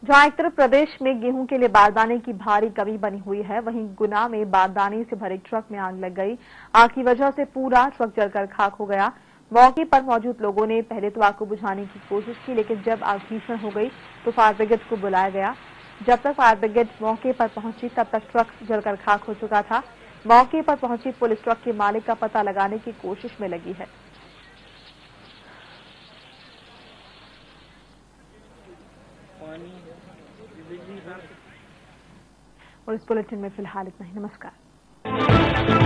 जहां एक तरफ प्रदेश में गेहूं के लिए बारदाने की भारी कमी बनी हुई है, वहीं गुना में बारदाने से भरे ट्रक में आग लग गई। आग की वजह से पूरा ट्रक जलकर खाक हो गया। मौके पर मौजूद लोगों ने पहले तो आग को बुझाने की कोशिश की, लेकिन जब आग भीषण हो गई तो फायर ब्रिगेड को बुलाया गया। जब तक फायर ब्रिगेड मौके पर पहुंची तब तक ट्रक जलकर खाक हो चुका था। मौके पर पहुंची पुलिस ट्रक के मालिक का पता लगाने की कोशिश में लगी है। और इस बुलेटिन में फिलहाल इतना ही। नमस्कार।